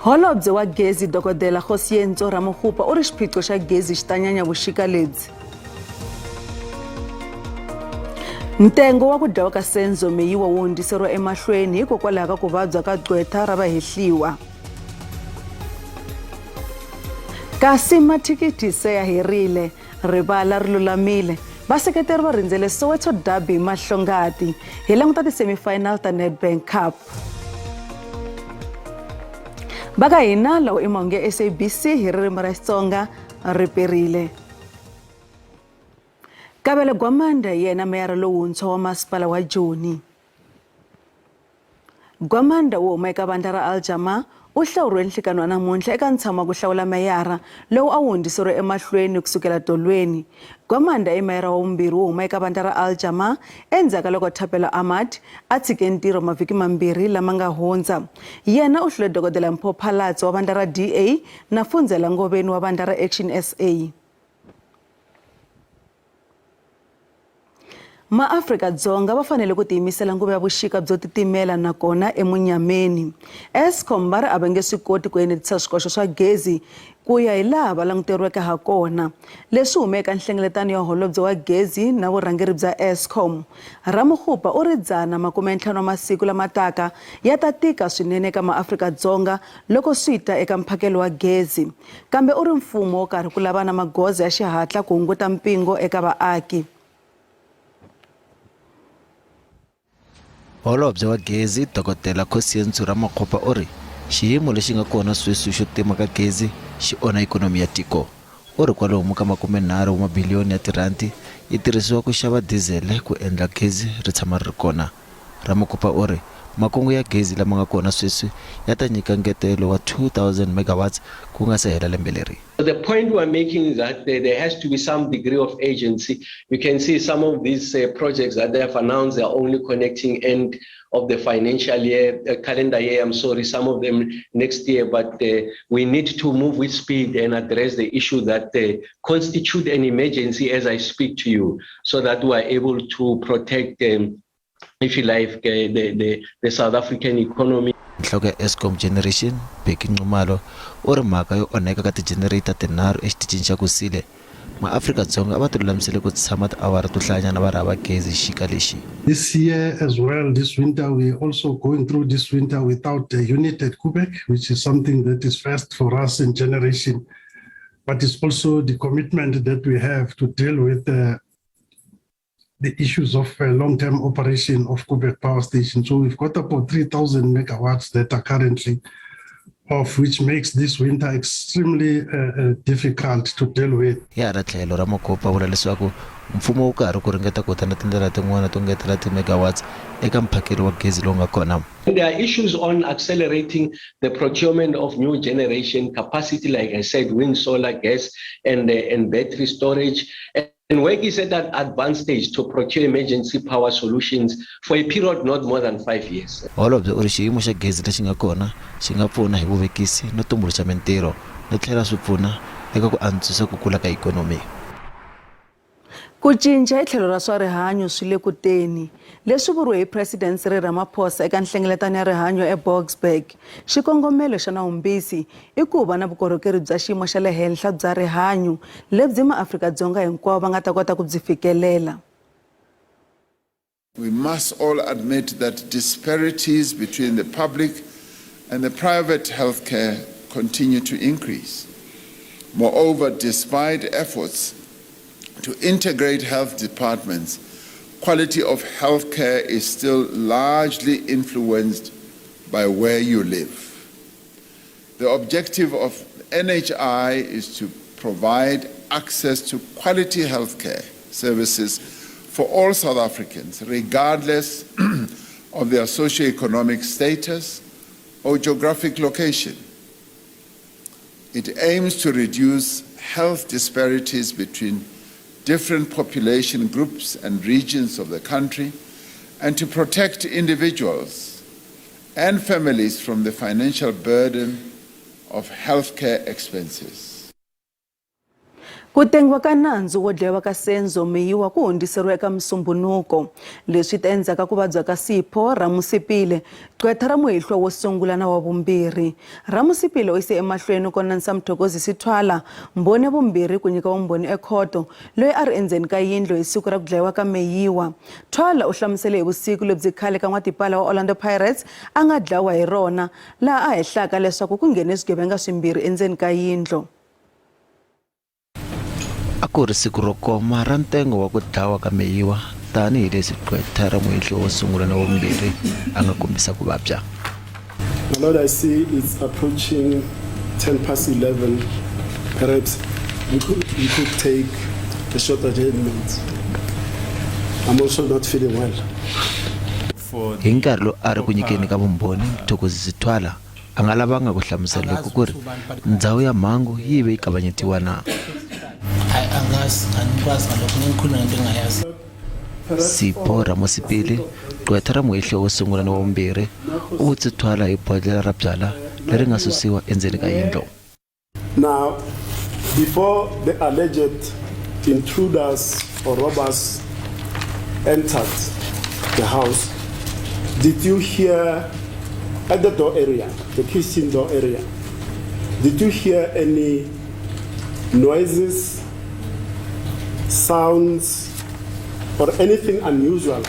Holobye wa gezi dokodela Mahungu u ri xiphiqo xa gezi xi ta nyanya vuxika lebyi. Ntengo wa ku dlawa ka senzo meyiwa wu hundziseriwa emahlweni hikokwalaho ka ku vabya ka gqwetha ra vahehliwa. Kasi mathikithi se ya herile, rivala ri lulamile. Vaseketeri va rindzele Soweto Derby mahlongati hi languta ti-semifinal ta Nedbank Cup. Baka hina lawo i mahungu ya SABC hi ririmi ra Xitsonga ri perile. Kabele Gwamanda yena meyara lowuntshwa wa masipala wa Joni. Gwamanda wo huma eka vandla ra Aljama u hlawuriwe nhlikani wa namuntlha eka ntshamo wa ku hlawula meyara lowu a wu hundziseriwe emahlweni kusukela tolweni. Gwamanda i meyara wa vumbirhi wo huma eka vandla ra Aljama endzhaku ka loko Thapelo Ahmad a tshike ntirho mavhiki mambirhi lama nga hundza. Yena u hlule dokodela Mpho Phalatso wa vandla ra DA na Funzela Ngoveni wa vandla ra Action SA. Ma-Afrika-Dzonga va fanele ku tiyimisela nguva ya vuxika byo titimela nakona emunyameni. Eskom va ri a va nge swi koti ku enetisa swikoxo swa gezi ku ya hi laha va languteriweke ha kona. Leswi humeka nhlengeletano ya holobye wa gezi na vurhangeri bya Eskom. Mahungu u ri dzana 50 wa masiku lama taka ya ta tika swinene eka ma-Afrika-Dzonga loko swi ta eka mphakelo wa gezi. Kambe u ri mfumo wo karhi ku lavana magoza ya xihatla ku hunguta mpingo eka vaaki. Holobye wa gezi dokodela Mahungu u ri xiyimo lexi nga kona sweswi xo tima ka gezi xi onha ikonomi ya tiko. U ri kwalomu ka 30 wa mabiliyoni ya tirandi yi tirhisiwa ku xava diesel ku endla gezi ri tshama ri kona. Mahungu u ri makungu ya gezi lama nga kona sweswi ya ta nyika ngetelo wa 2000 megawatts ku nga se hela lembe leri. The point we're making is that there has to be some degree of agency. You can see some of these projects that they have announced they are only connecting end of the financial year, calendar year, I'm sorry, some of them next year, but we need to move with speed and address the issue that constitute an emergency as I speak to you, so that we are able to protect, if you like, the South African economy. Nhloko ya Eskom Generation Bheki Nxumalo u ri mhaka yo onheka ka ti-generator tinharhu exitichini xa Kusile ma-Afrika-Dzonga a va ti lulamisele ku tshama tiawara to hlayanyana va ri hava gezi xika lexi. This year as well, this winter, we're also going through this winter without a unit at Quebec, which is something that is first for us in generation. But it's also the commitment that we have to deal with the issues of long-term operation of Quebec Power Station. So we've got about 3,000 megawatts that are currently off, which makes this winter extremely difficult to deal with. Ya ra tlhelo ra Mahungu vula leswaku mfumo wu karhi ku ringeta ku ta na tindlela tin'wana to ngetela ti-megawatts eka mphakelo wa gezi lowu nga kona. There are issues on accelerating the procurement of new generation capacity, like I said, wind, solar, gas, and battery storage. And work is at that advanced stage to procure emergency power solutions for a period not more than 5 years. Holobye u ri xiyimo xa gezi lexi nga kona xi nga pfuna hi vuvekisi no tumbuluxa mintirho no tlhela swi pfuna eka ku antswisa ku kula ka ikonomi. Ku cinca hi tlhelo ra swa rihanyo swi le kuteni. Leswi vuriwe hi President Cyril Ramaphosa eka nhlengeletano ya rihanyo eBoksburg. Xikongomelo xa nawumbisi i ku va na vukorhokeri bya xiyimo xa le henhla bya rihanyo lebyi ma-Afrika-Dzonga hinkwavo va nga ta kota ku byi fikelela. We must all admit that disparities between the public and the private healthcare continue to increase. Moreover, despite efforts to integrate health departments, quality of healthcare is still largely influenced by where you live. The objective of NHI is to provide access to quality healthcare services for all South Africans, regardless of their socioeconomic status or geographic location. It aims to reduce health disparities between different population groups and regions of the country, and to protect individuals and families from the financial burden of healthcare expenses. Ku tengiwa ka nandzu wo dlayiwa ka Senzo Meyiwa ku hundziseriwa eka Musumbunuko. Leswi ta endzhaku ku vabya ka Sipho Ramusipile, gqwetha ra muhehlo wo sungula na wa vumbirhi. Ramusipile u yise emahlweni kona Nsamthokozi Sithwala, mbhoni ya vumbirhi ku nyika vumbhoni ekhoto, loyi a ri endzeni ka yindlu hi siku ra ku dlayiwa ka Meyiwa. Thwala u hlamusele hi vusiku lebyi khale ka n'watipala wa Orlando Pirates a nga dlawa hi rona, laha a hehlaka leswaku ku nghene swigevenga swimbirhi endzeni ka yindlu. A ku ri siku ro koma ra ntengo wa ku dlawa ka Meyiwa tanihi leswi gqwetha ra muhehlo wo sungula na vumbirhi a nga kombisa ku vabya. My Lord, I see it's approaching 11:10. Perhaps we could take a short adjournment. I'm also not feeling well. Hi nkarhi lowu a ri ku nyikeni ka vumbhoni, Mthokozi Sithwala a nga lavanga ku hlamusela loko ku ri ndhawu ya Mahungu yi ve yi kavanyetiwa na. Sipho Ramusipile, gqwetha ra muhehlo wo sungula na wa vumbirhi, u vutse Thwala hi bodlela ra byala leri nga susiwa endzeni ka yindlu. Now, before the alleged intruders or robbers entered the house, did you hear at the door area, the kitchen door area, did you hear any noises, sounds, or anything unusual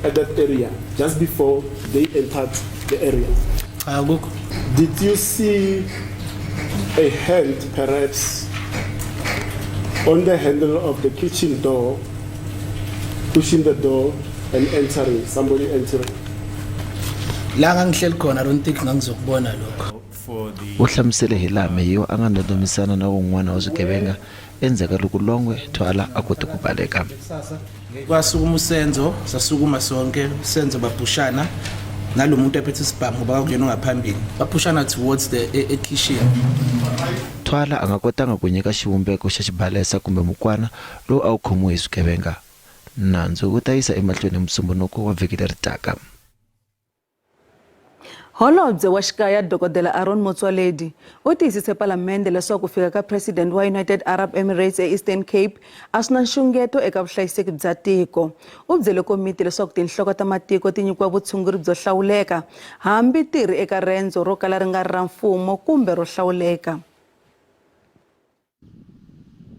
at that area just before they entered the area? Did you see a hand perhaps on the handle of the kitchen door, pushing the door and entering, somebody entering? U hlamusele hi laha Meyiwa a nga ndondomisana na wun'wana wa swigevenga endzhaku ka loko Longwe Thwala a kote ku baleka. Kwasukuma Senzo, sasukuma sonke, Senzo bapushana nalo muntu ephethe isibhamu bakungena ngaphambili. Bapushana towards the kitchen. Thwala a nga kotanga ku nyika xivumbeko xa xibalesa kumbe mukwana lowu a wu khomiwe hi swigevenga. Nandzu wu ta yisa emahlweni Musumbunuko wa vhiki leri taka. Holobye wa xikaya Dokodela Aaron Motsoaledi u tiyisise palamende leswaku ku fika ka President wa United Arab Emirates eEastern Cape a swi na nxungeto eka vuhlayiseki bya tiko. U byele komiti leswaku tinhloko ta matiko ti nyikiwa vutshunguri byo hlawuleka hambi tirhi eka rendzo ro kala ri nga ri ra mfumo kumbe ro hlawuleka.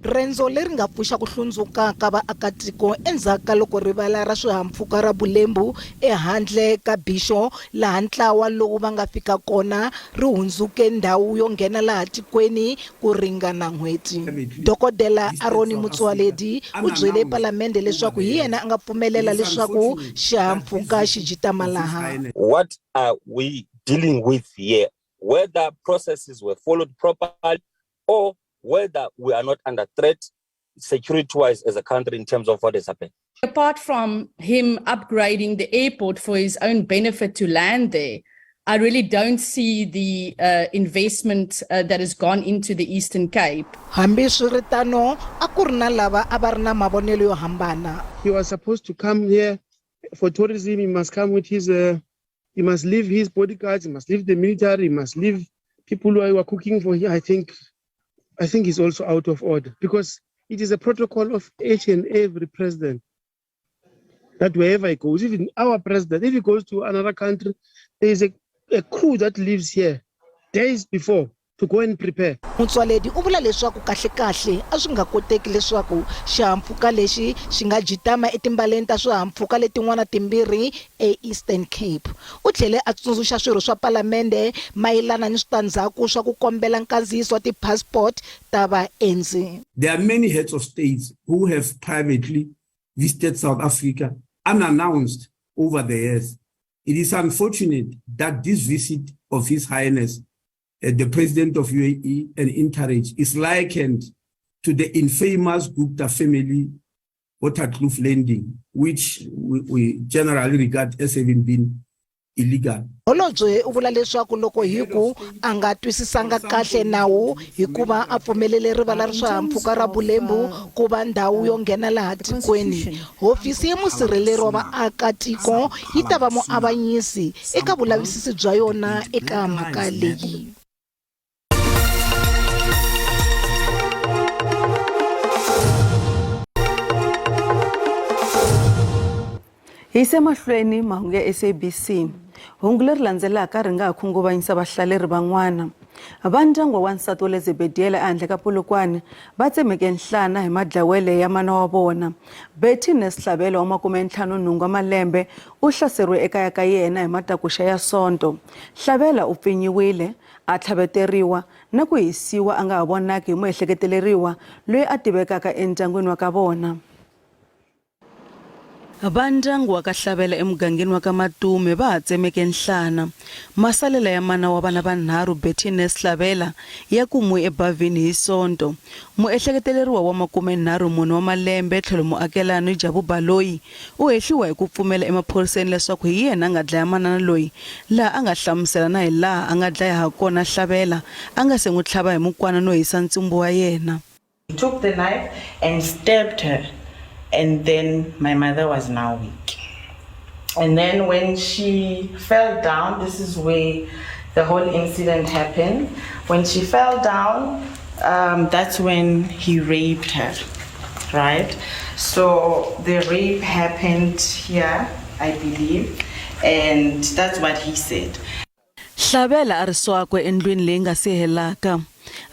Rendzo leri nga pfuxa ku hlundzuka ka vaakatiko endzhaku ka loko rivala ra swihahampfhuka ra Bulembu ehandle ka Bisho laha ntlawa lowu va nga fika kona ri hundzuke ndhawu yo nghena laha tikweni ku ringana n'hweti. Dokodela Aaron Motsoaledi u byele palamende leswaku hi yena a nga pfumelela leswaku xihahampfhuka xi jitama laha. What are we dealing with here? Whether processes were followed properly or whether we are not under threat security-wise as a country in terms of what has happened. Apart from him upgrading the airport for his own benefit to land there, I really don't see the investment that has gone into the Eastern Cape. Hambi swiritano a ku ri na lava a va ri na mavonelo yo hambana. He was supposed to come here for tourism. He must come with his, he must leave his bodyguards, he must leave the military, he must leave people who are cooking for him. I think he's also out of order because it is a protocol of each and every president that wherever he goes, even our president, if he goes to another country, there is a crew that lives here days before to go and prepare. Motsoaledi u vula leswaku kahle a swi nga koteki leswaku xihahampfhuka lexi xi nga jitama etimbaleni ta swihahampfhuka letin'wana timbirhi eEastern Cape. U tlhele a tsundzuxa swirho swa palamende mayelana ni switandzhaku swa ku kombela nkandziyiso wa ti-passport ta vaendzi. There are many heads of states who have privately visited South Africa unannounced over the years. It is unfortunate that this visit of His Highness the President of UAE and Interage is likened to the infamous Gupta family Waterkloof landing, which we generally regard as having been illegal. Holobye u vula leswaku loko hiku a nga twisisanga kahle nawu hikuva a pfumelele rivala ra swihahampfhuka ra Bulembu ku va ndhawu yo nghena laha tikweni, hofisi ya musirheleri wa vaakatiko yi ta va muavanyisi eka vulavisisi bya yona eka mhaka leyi. Hi se mahlweni mahungu ya SABC. Hungu leri landzelaka ri nga ha khunguvanyisa vahlaleri van'wana. Va ndyangu wa wansati wa le Zebediela ehandle ka Polokwane va tsemeke nhlana hi madlawele ya mana wa vona. Betty Nestlabela wa 58 wa malembe u hlaseriwe ekaya ka yena hi matakuxa ya sonto. Hlabela u pfinyiwile, a tlhaveteriwa na ku hisiwa a nga ha vonaki hi muehleketeleriwa loyi a tivekaka endyangwini wa ka vona. Va ndyangu wa ka Hlabela emugangeni wa ka Matume va ha tsemeke nhlana. Masalela ya mana wa vana vanharhu Betty Nestlabela ya kumiwe ebavhini hi sonto. Muehleketeleriwa wa 34 wa malembe tlhelo muakelani Jabu Baloyi u hehliwa hi ku pfumela emaphoriseni leswaku hi yena a nga dlaya manana loyi laha a nga hlamusela na hi laha a nga dlaya ha kona Hlabela a nga se n'wi tlhava hi mukwana no hisa ntsumbu wa yena. He took the knife and stabbed her. And then my mother was now weak. And then when she fell down, this is where the whole incident happened. When she fell down, that's when he raped her, right? So the rape happened here, I believe, and that's what he said. Hlabela a ri swakwe endlwini leyi nga si helaka.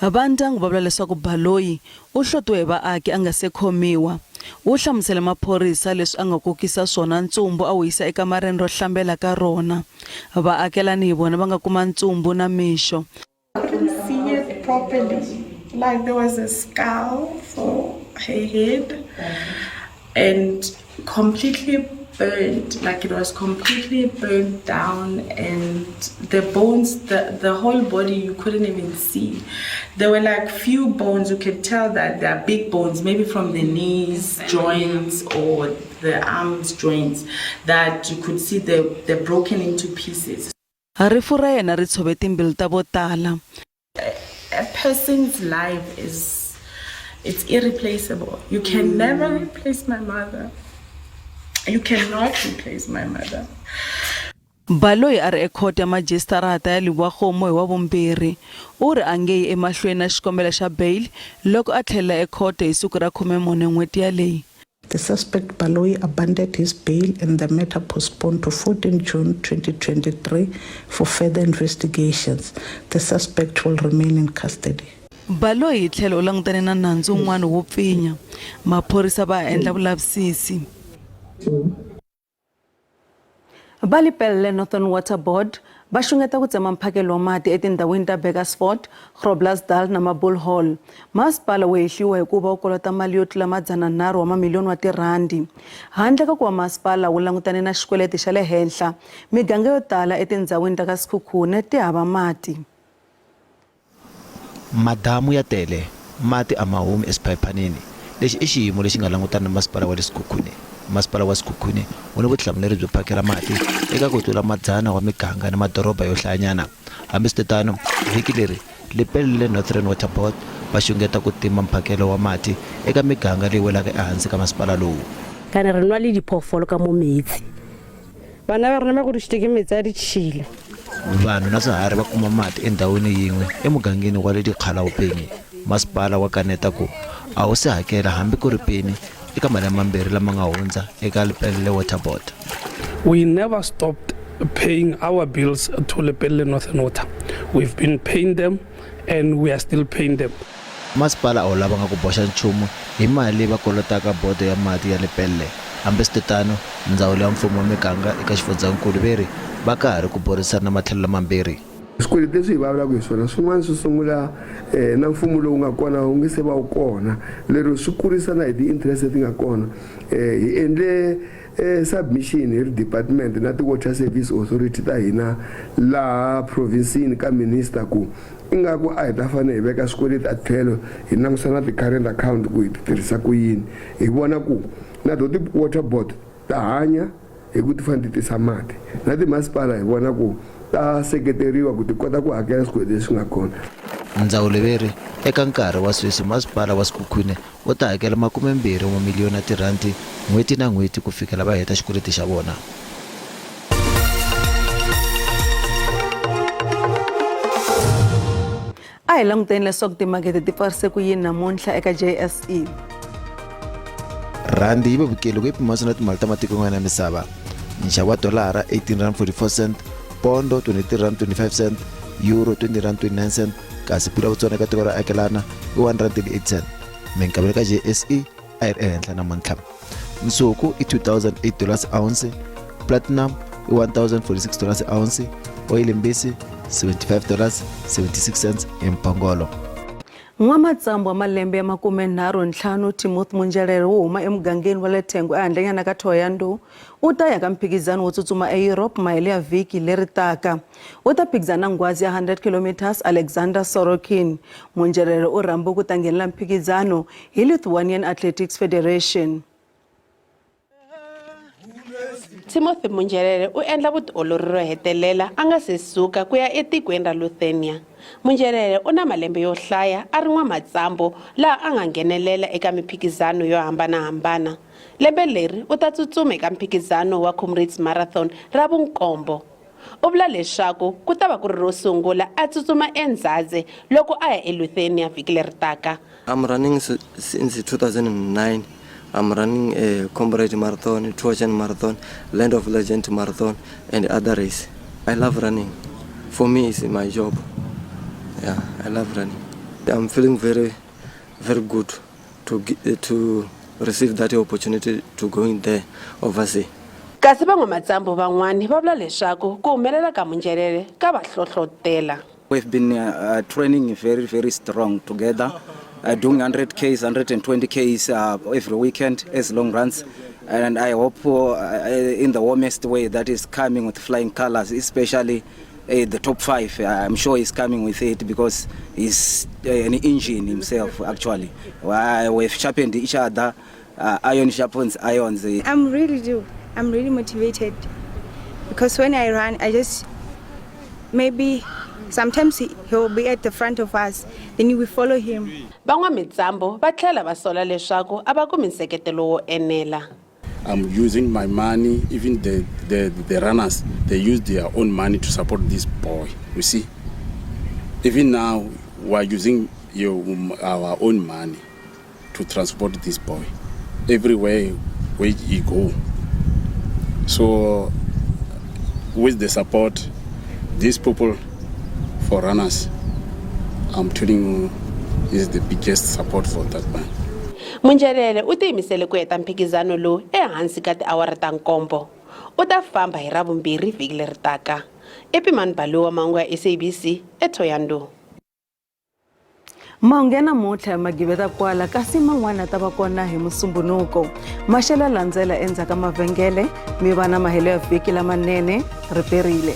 Va ndyangu va vula leswaku Baloyi u hlotiwe hi vaaki a nga se khomiwa. U hlamusela maphorisa leswi a nga kokisa swona ntsumbu a wu yisa eka mareni ro hlambela ka rona. Vaakelani hi vona va nga kuma ntsumbu na mixo. I couldn't see it properly, like there was a skull for her head and completely burned, like it was completely burned down, and the bones, the whole body you couldn't even see. There were like few bones, you could tell that they are big bones, maybe from the knees joints or the arms joints, that you could see they're broken into pieces. Rifu ra yena ri tshove timbilu ta vo tala. A person's life it's irreplaceable. You can never replace my mother. You cannot replace my mother. Baloyi a ri ekhoto ya majistarata ya Liwakgomo hi wa vumbirhi. U ri a nge yi emahlweni na xikombelo xa bail loko a tlhelela ekhoto hi siku ra 14 n'hweti yaleyi. The suspect Baloyi abandoned his bail and the matter postponed to 14 June 2023 for further investigations. The suspect will remain in custody. Baloyi tlhelo u langutane na nandzu wun'wana wo pfinya. Maphorisa va endla vulavisisi. Balipelle Northern Water Board va xungeta ku tsema mphakelo wa mati etindhawini ta Bekkersfort, Groblersdal na Mabull Hall. Masipala wu hehliwa hikuva u kolota mali yo tlula R100 wa mamiliyoni wa tirhandi. Handle ka ku wa masipala wu langutane na xikweleti xa le henhla, miganga yo tala etindhawini ta ka Sekhukhune ti hava mati. Madamu ya tele, mati a ma humi esiphayipanini. Lexi i xiyimo lexi nga langutana na masipala wa le Sekhukhune. Masipala wa Sekhukhune u ni vutihlamuleri byo phakela mati eka ku tlula madzana wa miganga na madoroba yo hlayanyana. Hambiswiritano, vhiki leri Lepelle Northern Water Board va xungeta ku tima mphakelo wa mati eka miganga leyi welaka ehansi ka masipala lowu. Kana re nwa le diphoofolo ka mo metsi. Bana ba rena ba go di shteke metsi a ditšhila. Vanhu na swiharhi va kuma mati endhawini yin'we emugangeni wa le Dikgalawupeni. Masipala wa kaneta ku a wu se hakela hambi ku ri peni eka malembe mambirhi lama nga hundza eka Lepelle Water Board. We never stopped paying our bills to Lepelle Northern Water. We've been paying them and we are still paying them. Masipala a wu lavanga ku boxa nchumu hi mali leyi va kolotaka bodo ya mati ya Lepelle. Hambiswiritano, ndzawulo ya mfumo wa miganga eka xifundzankulu veri va karhi ku burisana na matlhelo mambirhi. Swikweleti leswi hi vulavulaka hi swona swin'wana swi sungula na mfumo lowu nga kona wu nge se va wu kona, lero swi kurisana hi ti-interest leti nga kona. Hi endle submission hi department na ti-water service authority ta hina laha provinsini ka minister ku ingaku a hi ta fanele hi veka swikweleti a tlhelo hi langusana na ti-current account ku hi ti tirhisa ku yini. Hi vona ku na to ti-water board ta hanya hi ku ti fanele ti tisa mati, na timasipala hi vona ku ta seketeriwa ku ti kota ku hakela swikweleti leswi nga kona. Ndzawulo veri eka nkarhi wa sweswi masipala wa Sekhukhune u ta hakela R20 wa miliyoni n'hweti na n'hweti ku fikela va heta xikweleti xa vona. A hi languteni leswaku timakete ti pfarise ku yini namuntlha eka JSE. randi yi vevukile ku yi pimanisiwa na timali ta matiko yan'wana ya misava. Nxavo wa dolara 18.44 cent, pondo 23.25 cent, euro 20.29 cent, kasi pula vutsona eka tiko ra akelana i 1.38 cent. Minkavelo ka JSE a yi ri ehenhla namuntlha. Nsuku i $2,008 ounce, platinum i $1,046 ounce, oil mbisi $75.76 hi mpongolo. N'wamatsambu wa malembe ya 35 Timothy Munjelele wo huma emugangeni wa le Thengwe ehandlenyana ka Thohoyandou u ta ya ka mphikizano wo tsutsuma eEurope mahelo ya vhiki leri taka. U ta phikizana ngwazi ya 100 km Alexander Sorokin. Munjelele u rhambe ku ta nghenela mphikizano hi Lithuanian Athletics Federation. Timothy Munjelele u endla vutiolori ro hetelela a nga se suka ku ya etikweni ra Lithuania. Munjelele u na malembe yo hlaya a ri n'wamatsambu laha a nga nghenelela eka miphikizano yo hambanahambana. Lembe leri u ta tsutsuma eka mphikizano wa Comrades Marathon ra vunkombo. U vula leswaku ku ta va ku ri ro sungula a tsutsuma endzhaze loko a ya eLithuania vhiki leri taka. I'm running since 2009. I'm running a Comrade Marathon, Trojan Marathon, Land of Legend Marathon, and other races. I love running. For me, it's my job. Yeah, I love running. I'm feeling very, very good to receive that opportunity to go in there overseas. Kasi van'wamatsambu van'wani va vula leswaku ku humelela ka Munjelele ka va hlohlotela. We've been training very, very strong together. Doing 100Ks, 120Ks every weekend as long runs. And I hope in the warmest way that is coming with flying colors, especially the top 5. I'm sure he's coming with it because he's an engine himself, actually. We've sharpened each other. Iron sharpens irons. I'm really motivated because when I run, I just maybe sometimes he'll be at the front of us, then we follow him. Van'wamitsambu va tlhela va sola leswaku a va kumi nseketelo wo enela. I'm using my money, even the runners, they use their own money to support this boy. You see, even now we're using our own money to transport this boy everywhere where he go. So with the support, these people for runners, I'm telling you, is the biggest support for that man. Munjelele u tiyimisele ku heta mphikizano lowu ehansi ka tiawara ta nkombo. U ta famba hi Ravumbirhi vhiki leri taka. Epimani Balo wa Mahungu ya SABC eThohoyandou. Mahungu ya namuntlha ya magiveta kwala kasi man'wana ta va kona hi Musumbunuko. Maxelo landzela endzhaku ka mavhengele mi va na mahelo ya vhiki lamanene riperile.